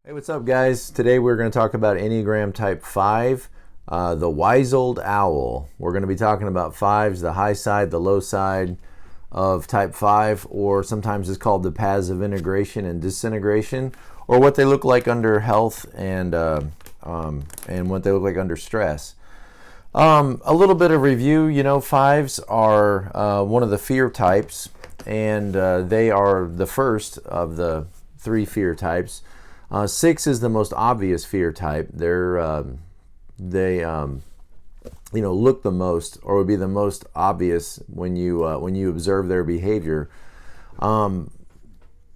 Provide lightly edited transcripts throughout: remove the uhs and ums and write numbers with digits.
Hey, what's up, guys? Today we're going to talk about Enneagram Type 5, the wise old owl. We're going to be talking about fives, the high side, the low side of Type 5, or sometimes it's called the paths of integration and disintegration, or what they look like under health and what they look like under stress. A little bit of review. Fives are one of the fear types, and they are the first of the three fear types. 6 is the most obvious fear type. They look the most, or would be the most obvious when you observe their behavior.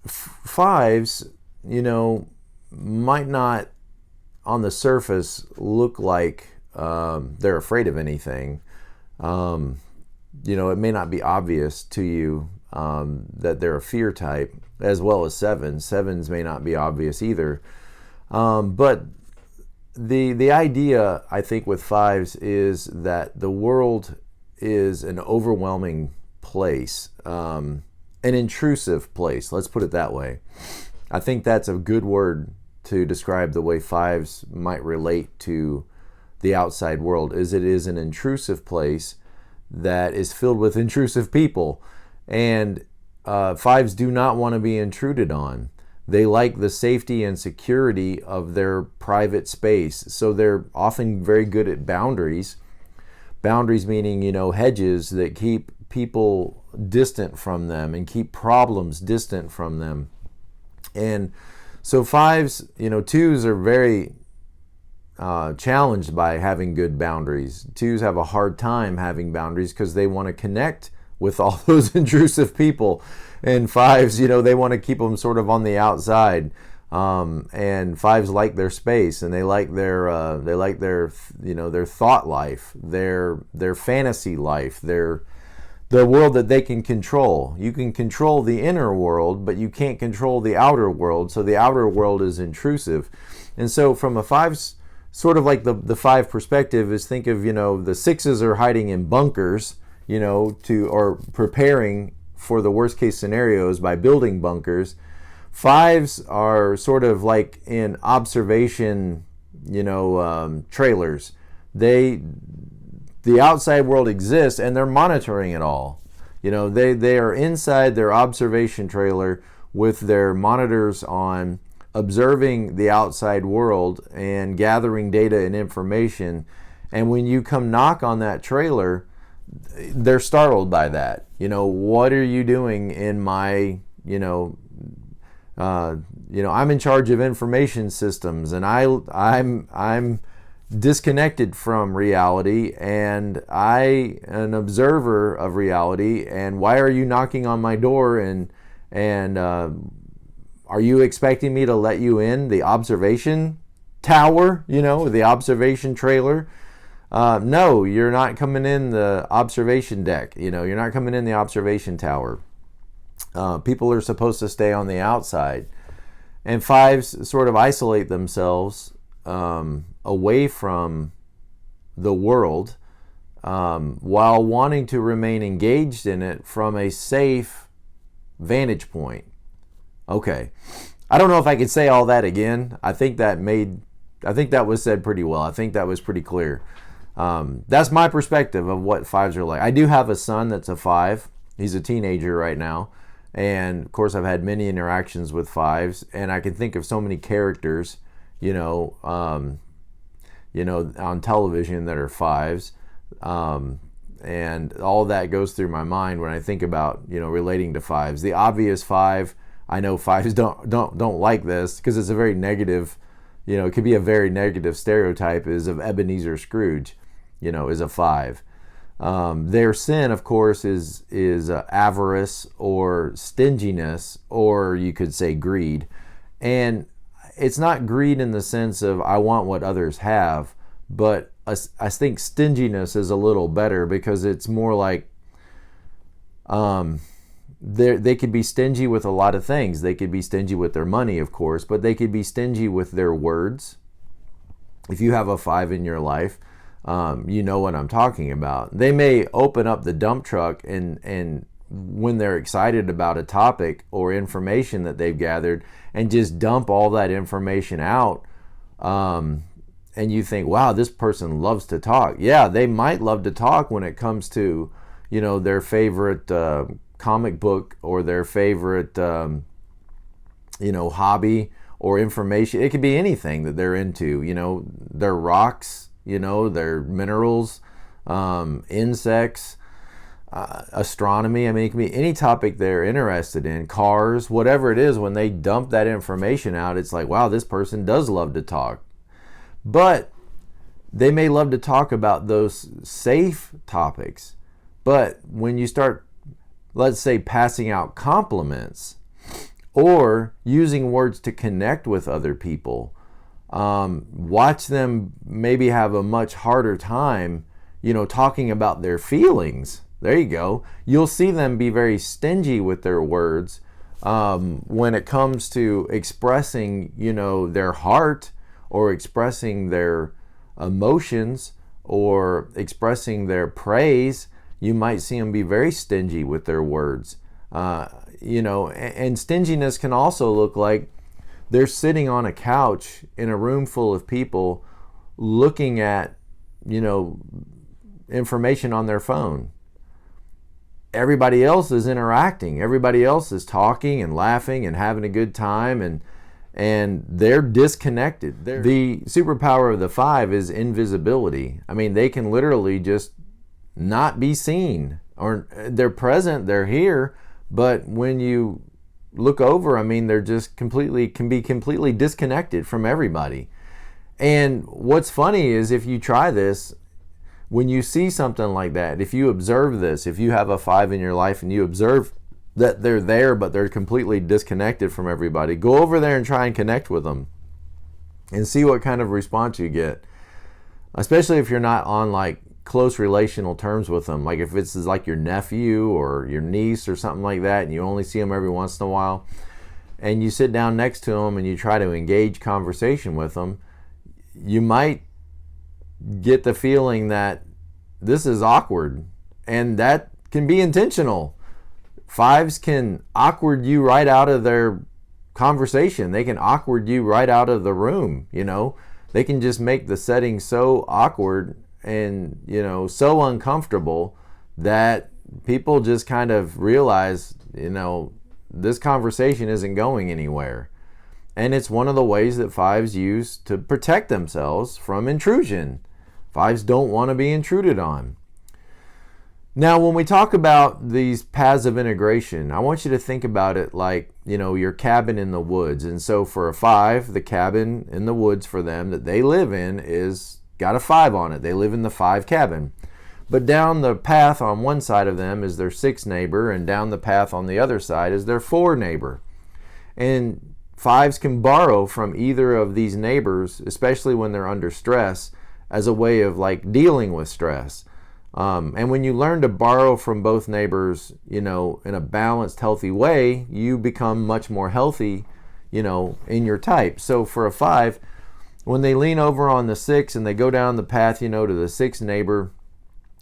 Fives, might not on the surface look like they're afraid of anything. It may not be obvious to you that they're a fear type, as well as sevens. Sevens may not be obvious either. But the idea, I think, with fives is that the world is an overwhelming place, an intrusive place. Let's put it that way. I think that's a good word to describe the way fives might relate to the outside world. It is an intrusive place that is filled with intrusive people. And fives do not want to be intruded on. They like the safety and security of their private space. So they're often very good at boundaries. Boundaries meaning, hedges that keep people distant from them and keep problems distant from them. And so fives, twos are very challenged by having good boundaries. Twos have a hard time having boundaries because they want to connect with all those intrusive people. And fives, they want to keep them sort of on the outside. And fives like their space, and they like their their thought life, their fantasy life, the world that they can control. You can control the inner world, but you can't control the outer world. So the outer world is intrusive. And so from a five's sort of like the five perspective is, think of, the sixes are hiding in bunkers, or preparing for the worst case scenarios by building bunkers. Fives are sort of like in observation, trailers. The outside world exists and they're monitoring it all. They are inside their observation trailer with their monitors on, observing the outside world and gathering data and information. And when you come knock on that trailer, they're startled by that. What are you doing in my, I'm in charge of information systems, and I'm disconnected from reality, and an observer of reality. And why are you knocking on my door? And are you expecting me to let you in the observation tower? The observation trailer. No, you're not coming in the observation deck. You're not coming in the observation tower. People are supposed to stay on the outside. And fives sort of isolate themselves away from the world while wanting to remain engaged in it from a safe vantage point. Okay. I don't know if I could say all that again. I think that was said pretty well. I think that was pretty clear. That's my perspective of what fives are like. I do have a son that's a five. He's a teenager right now. And of course, I've had many interactions with fives, and I can think of so many characters, on television that are fives. And all that goes through my mind when I think about, relating to fives. The obvious five, I know fives don't like this because it's a very negative, it could be a very negative stereotype, is of Ebenezer Scrooge, is a five. Their sin, of course, is avarice or stinginess, or you could say greed. And it's not greed in the sense of I want what others have, but I think stinginess is a little better because it's more like they could be stingy with a lot of things. They could be stingy with their money, of course, but they could be stingy with their words. If you have a five in your life, you know what I'm talking about. They may open up the dump truck and when they're excited about a topic or information that they've gathered and just dump all that information out. And you think, wow, this person loves to talk. Yeah, they might love to talk when it comes to, their favorite comic book or their favorite, hobby or information. It could be anything that they're into, their rocks, their minerals, insects, astronomy. I mean, it can be any topic they're interested in, cars, whatever it is. When they dump that information out, it's like, wow, this person does love to talk. But they may love to talk about those safe topics. But when you start, let's say, passing out compliments or using words to connect with other people, watch them maybe have a much harder time, talking about their feelings. There you go. You'll see them be very stingy with their words when it comes to expressing, their heart, or expressing their emotions, or expressing their praise. You might see them be very stingy with their words. And stinginess can also look like they're sitting on a couch in a room full of people looking at, information on their phone. Everybody else is interacting. Everybody else is talking and laughing and having a good time, and they're disconnected. The superpower of the 5 is invisibility. I mean, they can literally just not be seen, or they're present, they're here, but when you look over, I mean, they're just can be completely disconnected from everybody. And what's funny is, if you try this, when you see something like that, if you observe this, if you have a 5 in your life and you observe that they're there but they're completely disconnected from everybody, go over there and try and connect with them and see what kind of response you get. Especially if you're not on like close relational terms with them, like if it's like your nephew or your niece or something like that, and you only see them every once in a while, and you sit down next to them and you try to engage conversation with them, you might get the feeling that this is awkward, and that can be intentional. 5s can awkward you right out of their conversation. They can awkward you right out of the room. They can just make the setting so awkward and so uncomfortable that people just kind of realize this conversation isn't going anywhere. And it's one of the ways that 5s use to protect themselves from intrusion. 5s don't want to be intruded on. Now, when we talk about these paths of integration, I want you to think about it like, your cabin in the woods. And so for a 5, the cabin in the woods for them that they live in is got a 5 on it. They live in the 5 cabin. But down the path on one side of them is their 6 neighbor, and down the path on the other side is their 4 neighbor. And 5s can borrow from either of these neighbors, especially when they're under stress, as a way of like dealing with stress. And when you learn to borrow from both neighbors, in a balanced, healthy way, you become much more healthy, in your type. So for a 5, when they lean over on the 6 and they go down the path, to the 6 neighbor,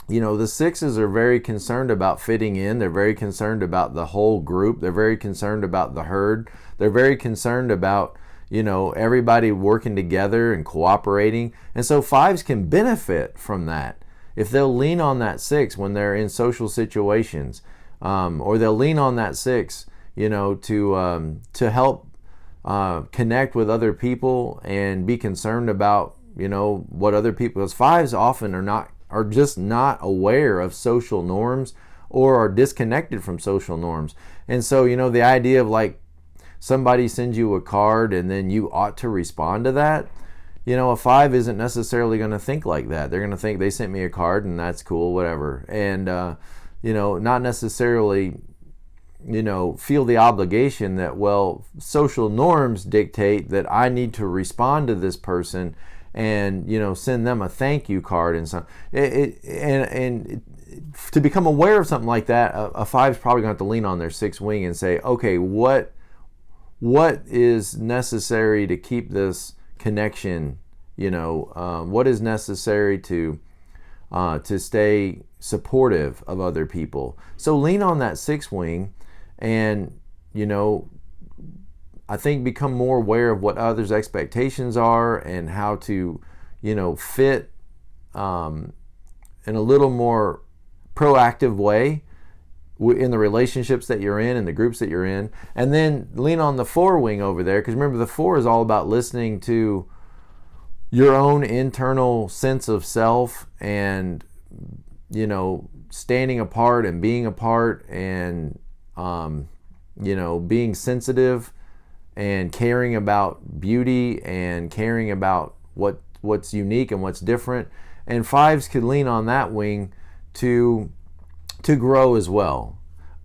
the 6s are very concerned about fitting in. They're very concerned about the whole group. They're very concerned about the herd. They're very concerned about, everybody working together and cooperating. And so 5s can benefit from that. If they'll lean on that 6 when they're in social situations, or they'll lean on that 6, to help connect with other people and be concerned about, what other people, because 5s often are just not aware of social norms, or are disconnected from social norms. And so, the idea of like somebody sends you a card and then you ought to respond to that, a 5 isn't necessarily going to think like that. They're going to think they sent me a card and that's cool, whatever. And, not necessarily, feel the obligation that, well, social norms dictate that I need to respond to this person and, send them a thank you card and so. And to become aware of something like that, a 5 is probably going to have to lean on their 6 wing and say, okay, what is necessary to keep this connection, what is necessary to to stay supportive of other people. So lean on that 6 wing and, I think become more aware of what others' expectations are and how to, fit in a little more proactive way in the relationships that you're in and the groups that you're in. And then lean on the 4 wing over there, because remember, the 4 is all about listening to your own internal sense of self and, standing apart and being apart and, being sensitive and caring about beauty and caring about what's unique and what's different. And 5s could lean on that wing to grow as well.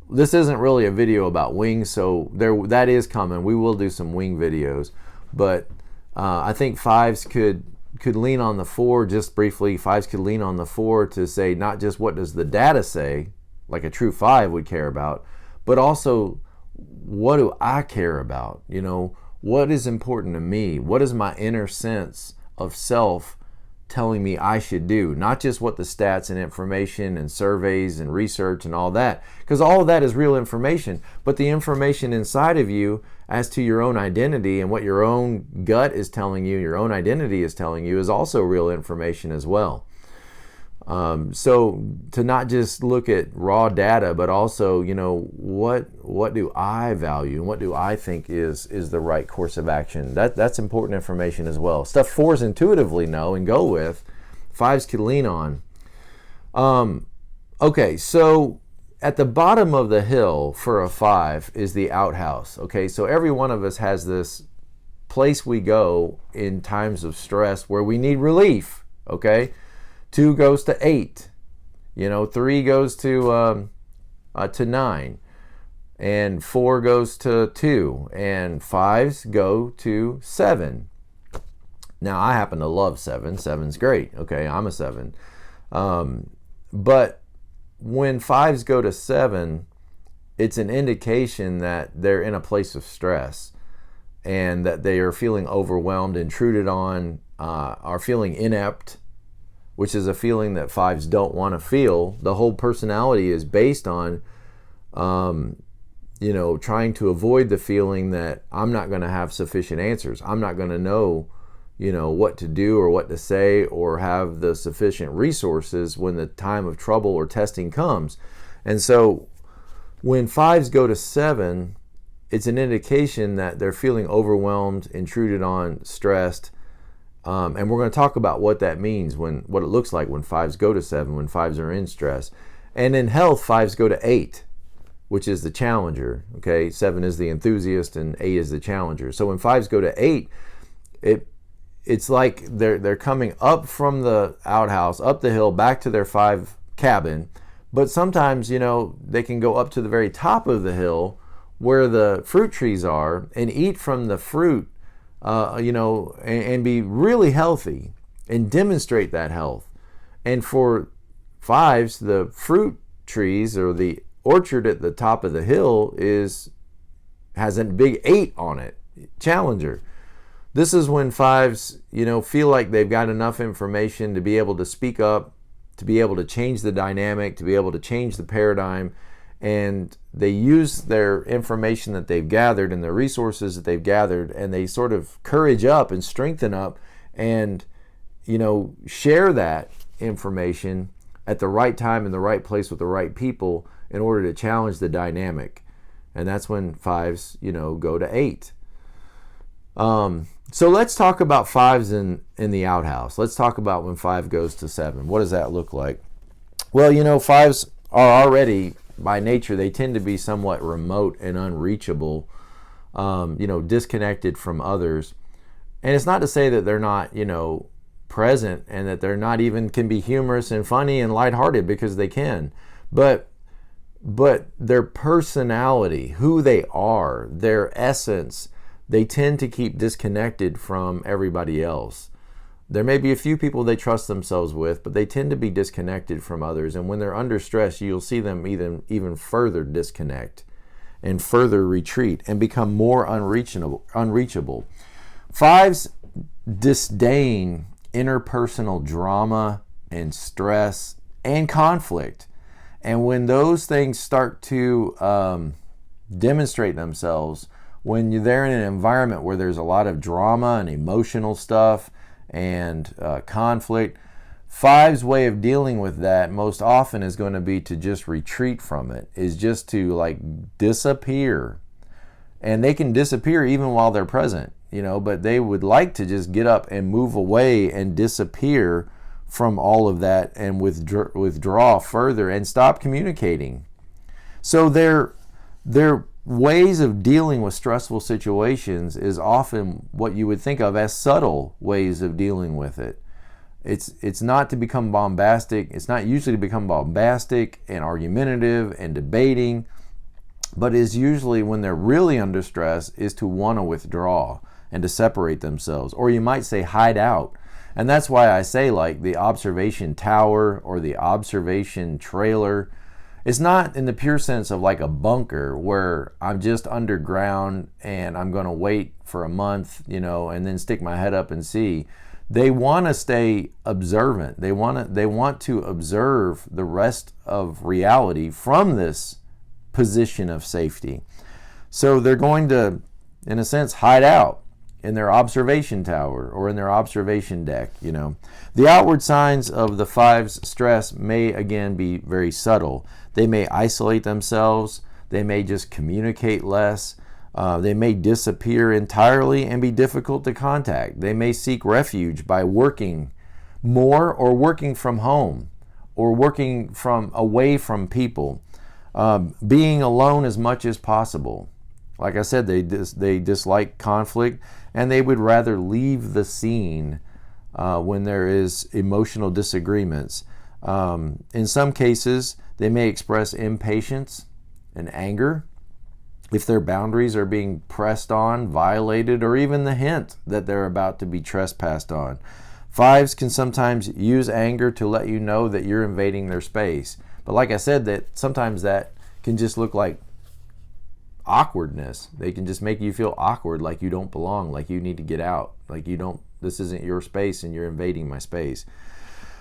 This isn't really a video about wings, so that is coming. We will do some wing videos, but I think 5s could lean on the 4 just briefly. 5s could lean on the 4 to say not just what does the data say, like a true 5 would care about, but also what do I care about? What is important to me? What is my inner sense of self telling me I should do? Not just what the stats and information and surveys and research and all that, because all of that is real information, but the information inside of you as to your own identity and what your own gut is telling you, your own identity is telling you, is also real information as well. So to not just look at raw data, but also, what do I value and what do I think is the right course of action? That's important information as well. Stuff 4s intuitively know and go with, 5s can lean on. Okay, so at the bottom of the hill for a 5 is the outhouse. Okay, so every one of us has this place we go in times of stress where we need relief. Okay. 2 goes to 8, 3 goes to 9, and 4 goes to 2, and 5s go to 7. Now, I happen to love 7. 7's great. Okay, I'm a 7. But when 5s go to 7, it's an indication that they're in a place of stress and that they are feeling overwhelmed, intruded on, are feeling inept, which is a feeling that 5s don't want to feel. The whole personality is based on, trying to avoid the feeling that I'm not going to have sufficient answers. I'm not going to know, what to do or what to say or have the sufficient resources when the time of trouble or testing comes. And so when 5s go to 7, it's an indication that they're feeling overwhelmed, intruded on, stressed. And we're going to talk about what that means, what it looks like when 5s go to 7, when 5s are in stress. And in health, 5s go to 8, which is the challenger. Okay, 7 is the enthusiast and 8 is the challenger. So when 5s go to 8, it's like they're coming up from the outhouse, up the hill, back to their 5 cabin. But sometimes, they can go up to the very top of the hill where the fruit trees are and eat from the fruit, and be really healthy and demonstrate that health. And for 5s, the fruit trees or the orchard at the top of the hill has a big 8 on it, challenger. This is when 5s, feel like they've got enough information to be able to speak up, to be able to change the dynamic, to be able to change the paradigm. And they use their information that they've gathered and the resources that they've gathered, and they sort of courage up and strengthen up and, share that information at the right time in the right place with the right people in order to challenge the dynamic. And that's when 5s, go to 8. So let's talk about 5s in the outhouse. Let's talk about when 5 goes to 7. What does that look like? Well, 5s are already, by nature, they tend to be somewhat remote and unreachable, disconnected from others. And it's not to say that they're not, present and that they're not even can be humorous and funny and lighthearted, because they can. But their personality, who they are, their essence, they tend to keep disconnected from everybody else. There may be a few people they trust themselves with, but they tend to be disconnected from others. And when they're under stress, you'll see them even further disconnect and further retreat and become more unreachable. 5s disdain interpersonal drama, and stress and conflict. And when those things start to demonstrate themselves, when they're in an environment where there's a lot of drama and emotional stuff and conflict, Five's way of dealing with that most often is going to be to just retreat from it, is just to like disappear. And they can disappear even while they're present, but they would like to just get up and move away and disappear from all of that and withdraw further and stop communicating. So their ways of dealing with stressful situations is often what you would think of as subtle ways of dealing with it. It's not to become bombastic. It's not usually to become bombastic and argumentative and debating, but is usually, when they're really under stress, is to want to withdraw and to separate themselves, or you might say hide out. And that's why I say like the observation tower or the observation trailer. It's not in the pure sense of like a bunker where I'm just underground and I'm going to wait for a month, and then stick my head up and see. They want to stay observant. They want to observe the rest of reality from this position of safety. So they're going to, in a sense, hide out in their observation tower or in their observation deck. The outward signs of the Five's stress may again be very subtle. They may isolate themselves. They may just communicate less. They may disappear entirely and be difficult to contact. They may seek refuge by working more or working from home or working away from people, being alone as much as possible. Like I said, they dislike conflict, and they would rather leave the scene when there is emotional disagreements. In some cases, they may express impatience and anger if their boundaries are being pressed on, violated, or even the hint that they're about to be trespassed on. Fives can sometimes use anger to let you know that you're invading their space. But like I said, that sometimes that can just look like awkwardness. They can just make you feel awkward, like you don't belong, like you need to get out, like this isn't your space and you're invading my space.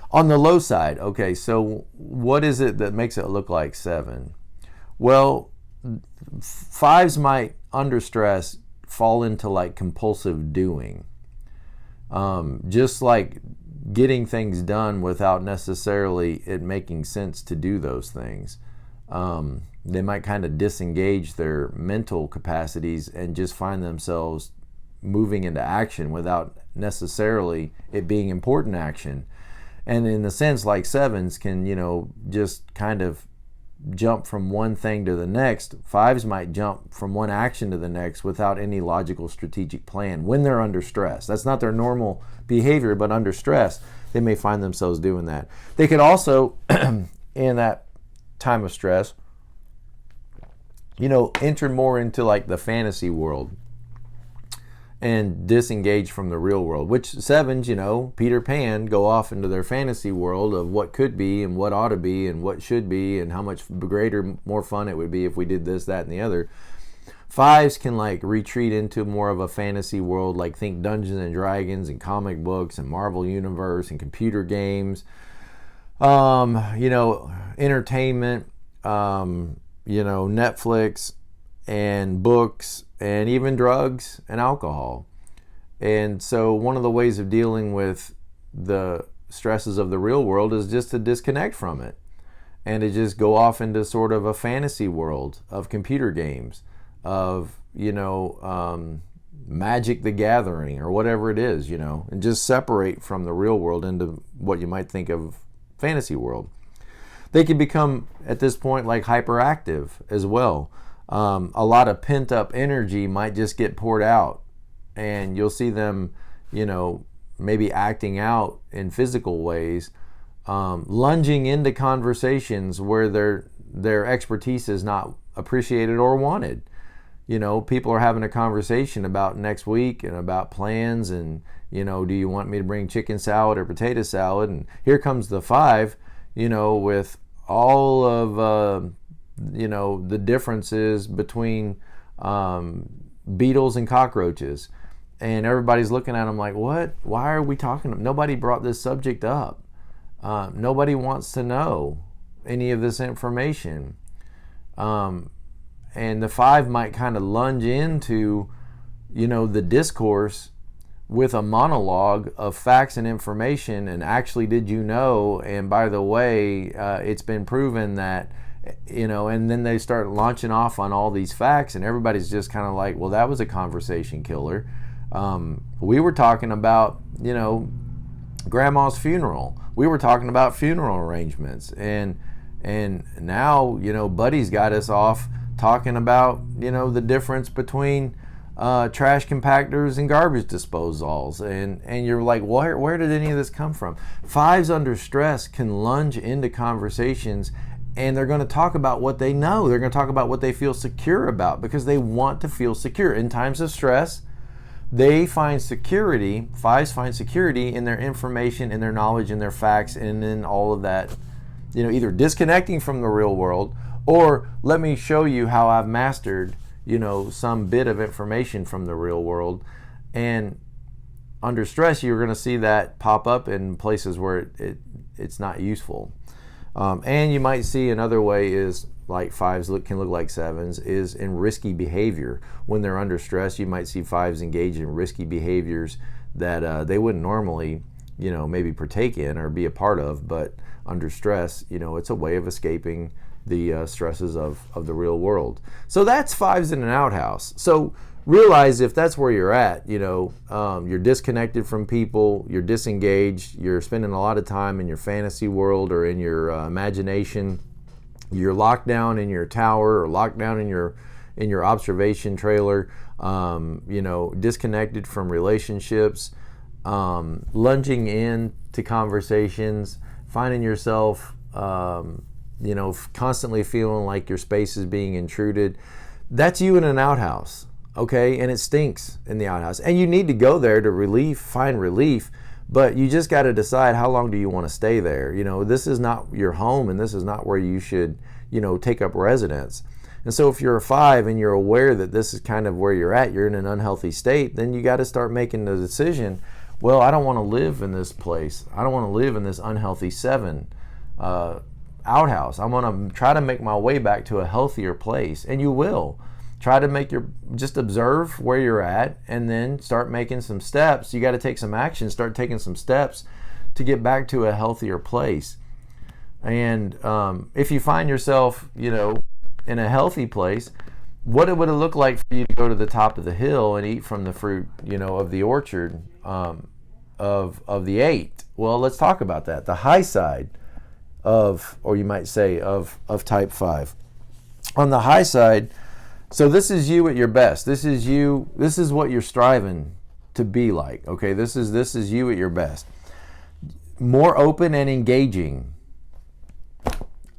On the low side, okay, so what is it that makes it look like 7? Well, Fives might, under stress, fall into like compulsive doing. Just like getting things done without necessarily it making sense to do those things. They might kind of disengage their mental capacities and just find themselves moving into action without necessarily it being important action. And in a sense, like 7s can, just kind of jump from one thing to the next. 5s might jump from one action to the next without any logical strategic plan when they're under stress. That's not their normal behavior, but under stress, they may find themselves doing that. They could also, in that time of stress, enter more into like the fantasy world and disengage from the real world, which 7s, Peter Pan, go off into their fantasy world of what could be and what ought to be and what should be and how much greater, more fun it would be if we did this, that, and the other. 5s can like retreat into more of a fantasy world, like think Dungeons and Dragons and comic books and Marvel Universe and computer games, entertainment, Netflix and books and even drugs and alcohol. And so one of the ways of dealing with the stresses of the real world is just to disconnect from it and to just go off into sort of a fantasy world of computer games, of Magic the Gathering or whatever it is, and just separate from the real world into what you might think of fantasy world. They can become, at this point, like hyperactive as well. A lot of pent-up energy might just get poured out, and you'll see them, maybe acting out in physical ways, lunging into conversations where their expertise is not appreciated or wanted. People are having a conversation about next week and about plans and, do you want me to bring chicken salad or potato salad? And here comes the 5, with all of, the differences between beetles and cockroaches. And everybody's looking at them like, what? Why are we talking? Nobody brought this subject up. Nobody wants to know any of this information. And the 5 might kind of lunge into, the discourse with a monologue of facts and information, and actually, did you know? And by the way, it's been proven that, and then they start launching off on all these facts, and everybody's just kind of like, well, that was a conversation killer. We were talking about, grandma's funeral. We were talking about funeral arrangements, and now, Buddy's got us off talking about, the difference between trash compactors and garbage disposals, and you're like, where did any of this come from? 5s under stress can lunge into conversations, and they're going to talk about what they know. They're going to talk about what they feel secure about, because they want to feel secure. In times of stress, they find security, 5s find security in their information, in their knowledge, in their facts, and in all of that, either disconnecting from the real world, or let me show you how I've mastered some bit of information from the real world. And under stress, you're going to see that pop up in places where it's not useful. And you might see another way is, like 5s can look like 7s, is in risky behavior. When they're under stress, you might see 5s engage in risky behaviors that they wouldn't normally, maybe partake in or be a part of, but under stress, it's a way of escaping the stresses of the real world. So that's 5s in an outhouse. So realize if that's where you're at, you're disconnected from people, you're disengaged, you're spending a lot of time in your fantasy world or in your imagination, you're locked down in your tower or locked down in your observation trailer, disconnected from relationships, lunging into conversations, finding yourself constantly feeling like your space is being intruded. That's you in an outhouse, okay? And it stinks in the outhouse. And you need to go there to find relief, but you just got to decide, how long do you want to stay there? This is not your home, and this is not where you should, take up residence. And so if you're a 5 and you're aware that this is kind of where you're at, you're in an unhealthy state, then you got to start making the decision, well, I don't want to live in this place. I don't want to live in this unhealthy 7 outhouse. I want to try to make my way back to a healthier place. And you will. Try to just observe where you're at, and then start making some steps. You got to take some action, start taking some steps to get back to a healthier place. And if you find yourself, in a healthy place, what would it look like for you to go to the top of the hill and eat from the fruit, of the orchard of the 8? Well, let's talk about that. The high side or you might say of type 5. On the high side, so this is you at your best. This is what you're striving to be like. Okay, this is you at your best. More open and engaging.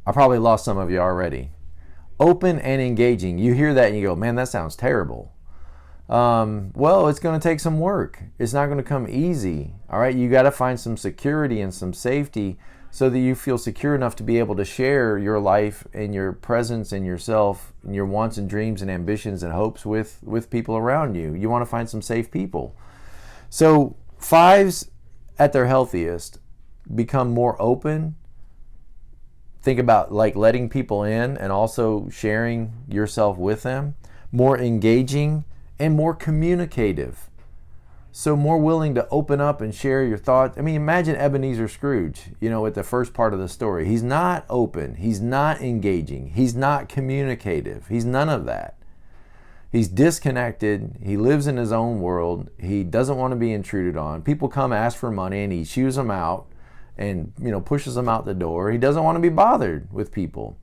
I probably lost some of you already. Open and engaging. You hear that and you go, man, that sounds terrible. Well, it's going to take some work. It's not going to come easy. All right, you got to find some security and some safety so that you feel secure enough to be able to share your life and your presence and yourself and your wants and dreams and ambitions and hopes with people around you. You want to find some safe people. So 5s at their healthiest become more open. Think about like letting people in and also sharing yourself with them. More engaging and more communicative. So more willing to open up and share your thoughts. I mean, imagine Ebenezer Scrooge, at the first part of the story. He's not open. He's not engaging. He's not communicative. He's none of that. He's disconnected. He lives in his own world. He doesn't want to be intruded on. People come ask for money and he shoos them out and, pushes them out the door. He doesn't want to be bothered with people.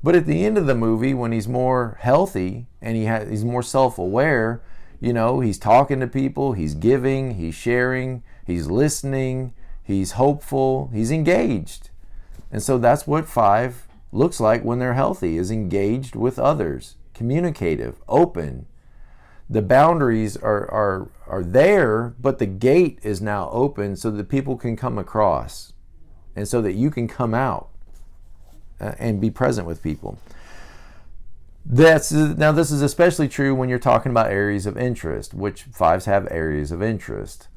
But at the end of the movie, when he's more healthy and he's more self-aware, he's talking to people, he's giving, he's sharing, he's listening, he's hopeful, he's engaged. And so that's what 5 looks like when they're healthy, is engaged with others, communicative, open. The boundaries are there, but the gate is now open so that people can come across and so that you can come out and be present with people. Now this is especially true when you're talking about areas of interest, which 5s have areas of interest.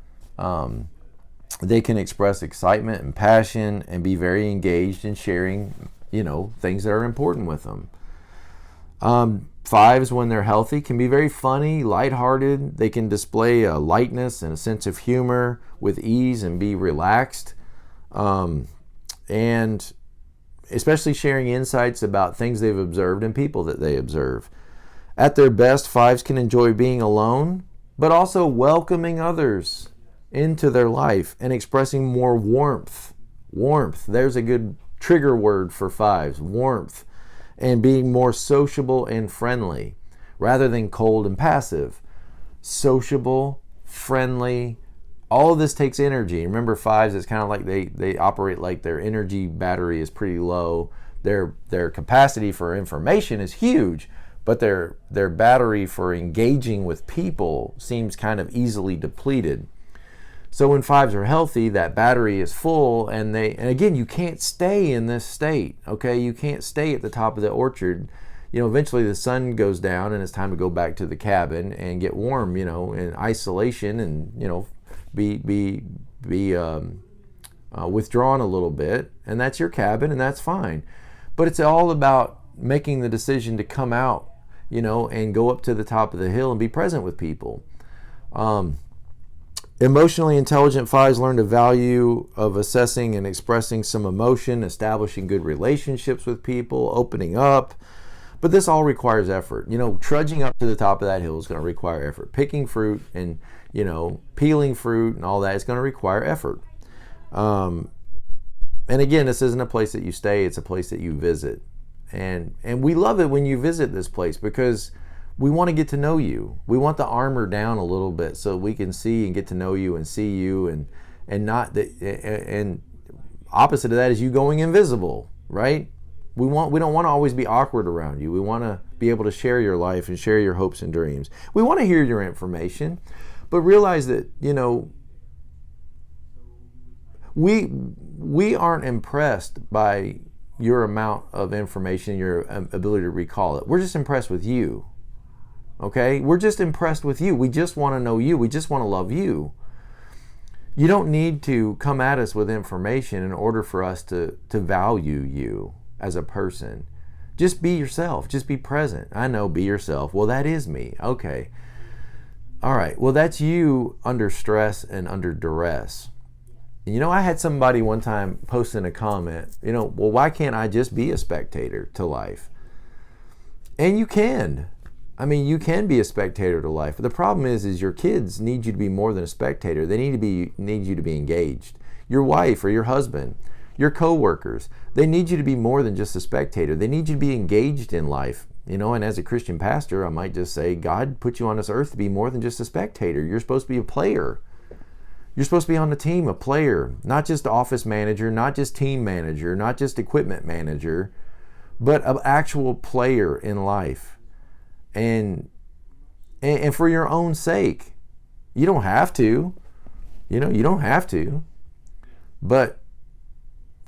They can express excitement and passion and be very engaged in sharing, things that are important with them. Fives, when they're healthy, can be very funny, lighthearted. They can display a lightness and a sense of humor with ease and be relaxed. And especially sharing insights about things they've observed and people that they observe. At their best, fives can enjoy being alone, but also welcoming others into their life and expressing more warmth. Warmth, there's a good trigger word for fives, warmth, and being more sociable and friendly rather than cold and passive. Sociable, friendly, all of this takes energy. Remember, fives, it's kind of like they operate like their energy battery is pretty low. Their capacity for information is huge, but their battery for engaging with people seems kind of easily depleted. So when fives are healthy, that battery is full, and again, you can't stay in this state, okay? You can't stay at the top of the orchard. Eventually the sun goes down and it's time to go back to the cabin and get warm, in isolation and, be withdrawn a little bit, and that's your cabin, and that's fine. But it's all about making the decision to come out, and go up to the top of the hill and be present with people. Emotionally intelligent fives learn the value of assessing and expressing some emotion, establishing good relationships with people, opening up. But this all requires effort. Trudging up to the top of that hill is going to require effort. Picking fruit and, peeling fruit and all that is going to require effort. And again, this isn't a place that you stay, it's a place that you visit. And we love it when you visit this place because we want to get to know you. We want the armor down a little bit so we can see and get to know you and see you, and not that. And opposite of that is you going invisible, right? We don't want to always be awkward around you. We want to be able to share your life and share your hopes and dreams. We want to hear your information, but realize that we aren't impressed by your amount of information, your ability to recall it. We're just impressed with you. Okay? We're just impressed with you. We just want to know you. We just want to love you. You don't need to come at us with information in order for us to value you as a person. Just be yourself. Just be present. I know, be yourself. Well, that is me. Okay. All right. Well, that's you under stress and under duress. I had somebody one time post in a comment, well, why can't I just be a spectator to life? And you can. You can be a spectator to life. But the problem is your kids need you to be more than a spectator. They need you to be engaged. Your wife or your husband, your coworkers, they need you to be more than just a spectator. They need you to be engaged in life. And as a Christian pastor, I might just say, God put you on this earth to be more than just a spectator. You're supposed to be a player. You're supposed to be on the team, a player, not just office manager, not just team manager, not just equipment manager, but an actual player in life. And for your own sake. You don't have to. You don't have to. But,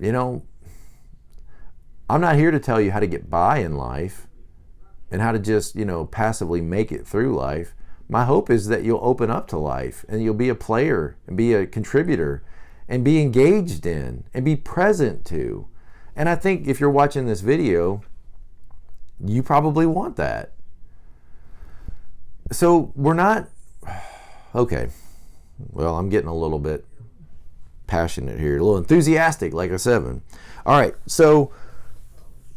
I'm not here to tell you how to get by in life and how to just, passively make it through life. My hope is that you'll open up to life and you'll be a player and be a contributor and be engaged in and be present to. And I think if you're watching this video, you probably want that. So we're not, okay, well, I'm getting a little bit passionate here, a little enthusiastic like a 7. All right, so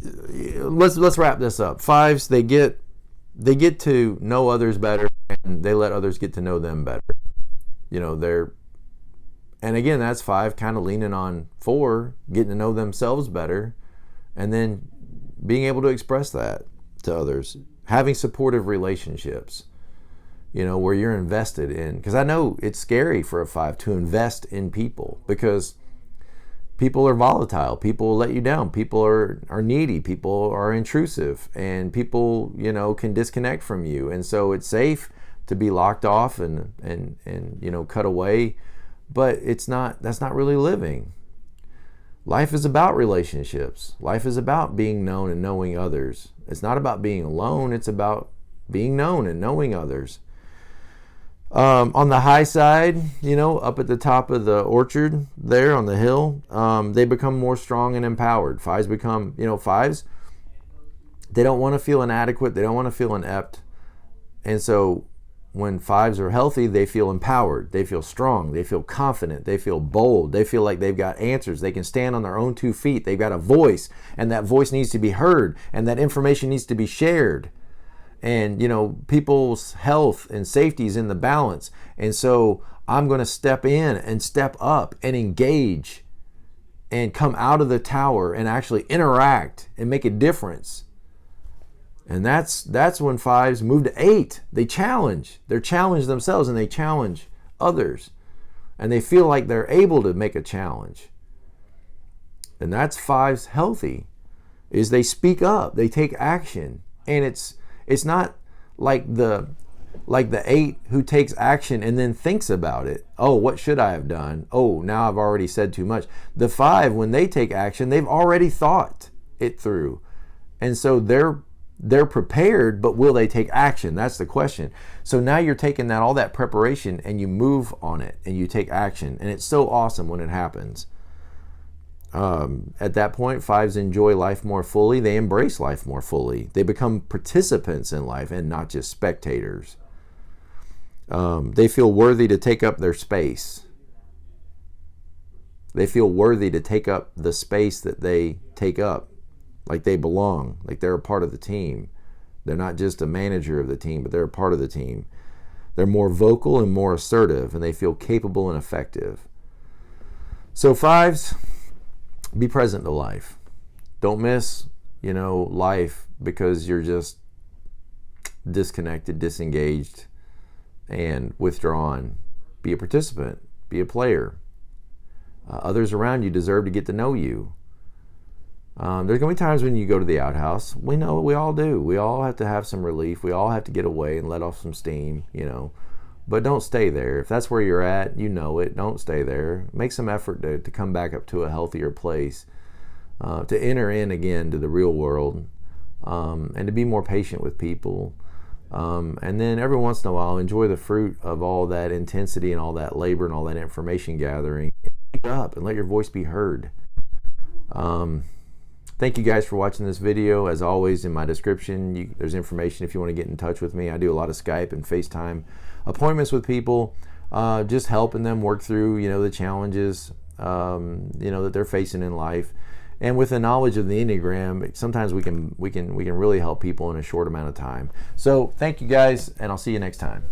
let's wrap this up. Fives, they get to know others better, and they let others get to know them better. And again, that's 5 kind of leaning on 4, getting to know themselves better, and then being able to express that to others, having supportive relationships, where you're invested in, because I know it's scary for a 5 to invest in people because people are volatile, people will let you down, people are needy, people are intrusive, and people, can disconnect from you. And so it's safe to be locked off and cut away, but that's not really living. Life is about relationships. Life is about being known and knowing others. It's not about being alone, it's about being known and knowing others. On the high side, up at the top of the orchard there on the hill, they become more strong and empowered. Fives become, fives, they don't want to feel inadequate. They don't want to feel inept. And so when fives are healthy, they feel empowered. They feel strong. They feel confident. They feel bold. They feel like they've got answers. They can stand on their own 2 feet. They've got a voice, and that voice needs to be heard, and that information needs to be shared. And, people's health and safety is in the balance. And so I'm going to step in and step up and engage and come out of the tower and actually interact and make a difference. And that's when fives move to 8. They challenge. They challenge themselves and they challenge others. And they feel like they're able to make a challenge. And that's fives healthy, is they speak up, they take action. And it's not like the 8 who takes action and then thinks about it. Oh, what should I have done? Oh, now I've already said too much. The 5, when they take action, they've already thought it through. And so they're prepared, but will they take action? That's the question. So now you're taking all that preparation and you move on it and you take action. And it's so awesome when it happens. At that point, 5s enjoy life more fully. They embrace life more fully. They become participants in life and not just spectators. They feel worthy to take up their space. They feel worthy to take up the space that they take up, like they belong, like they're a part of the team. They're not just a manager of the team, but they're a part of the team. They're more vocal and more assertive, and they feel capable and effective. So 5s, be present to life. Don't miss, life because you're just disconnected, disengaged, and withdrawn. Be a participant. Be a player. Others around you deserve to get to know you. There's going to be times when you go to the outhouse. We know we all do. We all have to have some relief. We all have to get away and let off some steam, But don't stay there. If that's where you're at, don't stay there. Make some effort to come back up to a healthier place, to enter in again to the real world, and to be more patient with people. And then every once in a while, enjoy the fruit of all that intensity and all that labor and all that information gathering. Wake up and let your voice be heard. Thank you guys for watching this video. As always, in my description, there's information if you want to get in touch with me. I do a lot of Skype and FaceTime appointments with people, just helping them work through, the challenges, that they're facing in life. And with the knowledge of the Enneagram, sometimes we can really help people in a short amount of time. So thank you guys, and I'll see you next time.